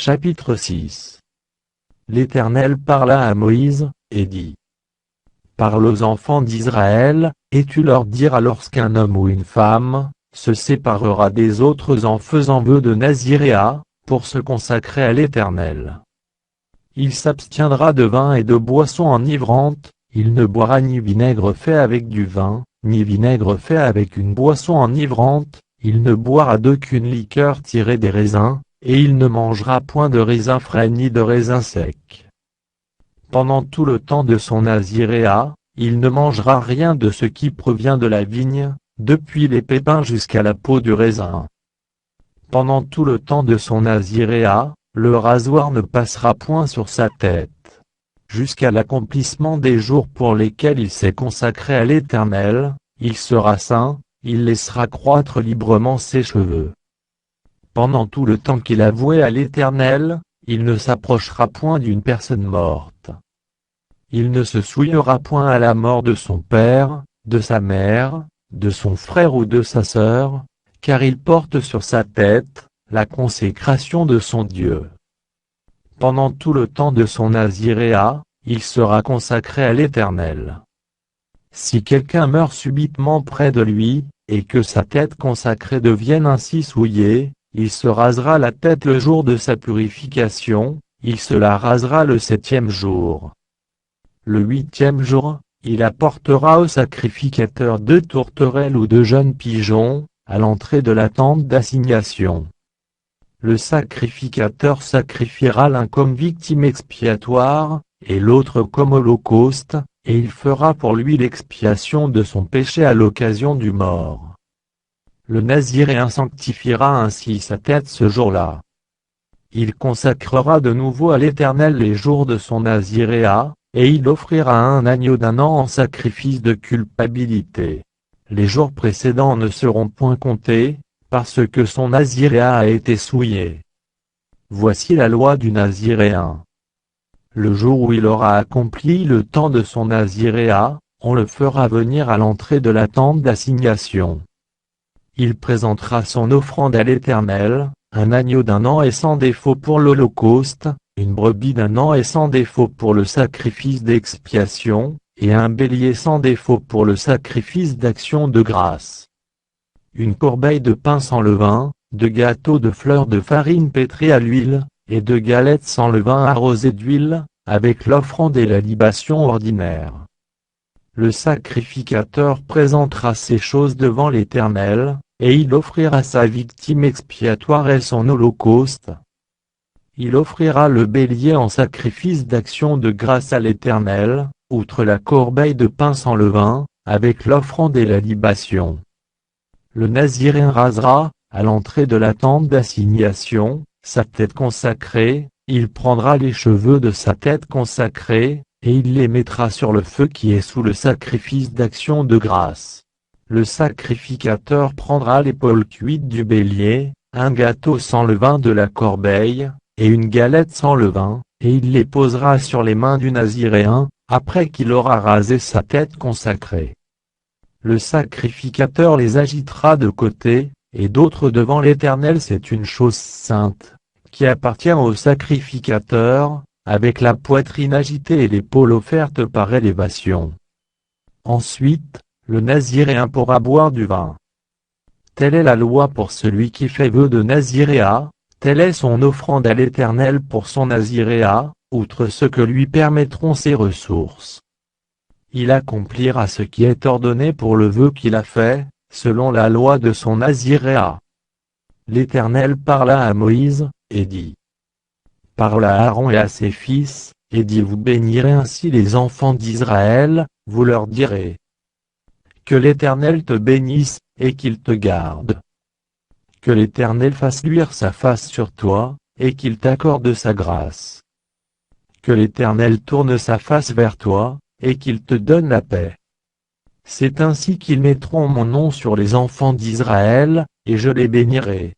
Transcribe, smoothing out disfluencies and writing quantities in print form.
Chapitre 6. L'Éternel parla à Moïse, et dit: Parle aux enfants d'Israël, et tu leur diras lorsqu'un homme ou une femme se séparera des autres en faisant vœu de naziréat, pour se consacrer à l'Éternel. Il s'abstiendra de vin et de boissons enivrantes, il ne boira ni vinaigre fait avec du vin, ni vinaigre fait avec une boisson enivrante, il ne boira d'aucune liqueur tirée des raisins, et il ne mangera point de raisins frais ni de raisins secs. Pendant tout le temps de son naziréat, il ne mangera rien de ce qui provient de la vigne, depuis les pépins jusqu'à la peau du raisin. Pendant tout le temps de son naziréat, le rasoir ne passera point sur sa tête. Jusqu'à l'accomplissement des jours pour lesquels il s'est consacré à l'Éternel, il sera saint, il laissera croître librement ses cheveux. Pendant tout le temps qu'il a voué à l'Éternel, il ne s'approchera point d'une personne morte. Il ne se souillera point à la mort de son père, de sa mère, de son frère ou de sa sœur, car il porte sur sa tête la consécration de son Dieu. Pendant tout le temps de son naziréat, il sera consacré à l'Éternel. Si quelqu'un meurt subitement près de lui, et que sa tête consacrée devienne ainsi souillée, il se rasera la tête le jour de sa purification, il se la rasera le 7e jour. Le 8e jour, il apportera au sacrificateur 2 tourterelles ou 2 jeunes pigeons, à l'entrée de la tente d'assignation. Le sacrificateur sacrifiera l'un comme victime expiatoire, et l'autre comme holocauste, et il fera pour lui l'expiation de son péché à l'occasion du mort. Le naziréen sanctifiera ainsi sa tête ce jour-là. Il consacrera de nouveau à l'Éternel les jours de son naziréat, et il offrira un agneau d'1 an en sacrifice de culpabilité. Les jours précédents ne seront point comptés, parce que son naziréat a été souillé. Voici la loi du naziréen. Le jour où il aura accompli le temps de son naziréat, on le fera venir à l'entrée de la tente d'assignation. Il présentera son offrande à l'Éternel, un agneau d'1 an et sans défaut pour l'holocauste, une brebis d'1 an et sans défaut pour le sacrifice d'expiation, et un bélier sans défaut pour le sacrifice d'action de grâce. Une corbeille de pain sans levain, de gâteaux de fleurs de farine pétrie à l'huile, et de galettes sans levain arrosées d'huile, avec l'offrande et la libation ordinaire. Le sacrificateur présentera ces choses devant l'Éternel, et il offrira sa victime expiatoire et son holocauste. Il offrira le bélier en sacrifice d'action de grâce à l'Éternel, outre la corbeille de pain sans levain, avec l'offrande et la libation. Le naziréen rasera, à l'entrée de la tente d'assignation, sa tête consacrée, il prendra les cheveux de sa tête consacrée, et il les mettra sur le feu qui est sous le sacrifice d'action de grâce. Le sacrificateur prendra l'épaule cuite du bélier, un gâteau sans levain de la corbeille, et une galette sans levain, et il les posera sur les mains du naziréen, après qu'il aura rasé sa tête consacrée. Le sacrificateur les agitera de côté, et d'autre devant l'Éternel. C'est une chose sainte, qui appartient au sacrificateur, avec la poitrine agitée et l'épaule offerte par élévation. Ensuite, le naziréen pourra boire du vin. Telle est la loi pour celui qui fait vœu de naziréat, telle est son offrande à l'Éternel pour son naziréat, outre ce que lui permettront ses ressources. Il accomplira ce qui est ordonné pour le vœu qu'il a fait, selon la loi de son naziréat. L'Éternel parla à Moïse, et dit: Parle à Aaron et à ses fils, et dis: Vous bénirez ainsi les enfants d'Israël, vous leur direz: Que l'Éternel te bénisse, et qu'il te garde. Que l'Éternel fasse luire sa face sur toi, et qu'il t'accorde sa grâce. Que l'Éternel tourne sa face vers toi, et qu'il te donne la paix. C'est ainsi qu'ils mettront mon nom sur les enfants d'Israël, et je les bénirai.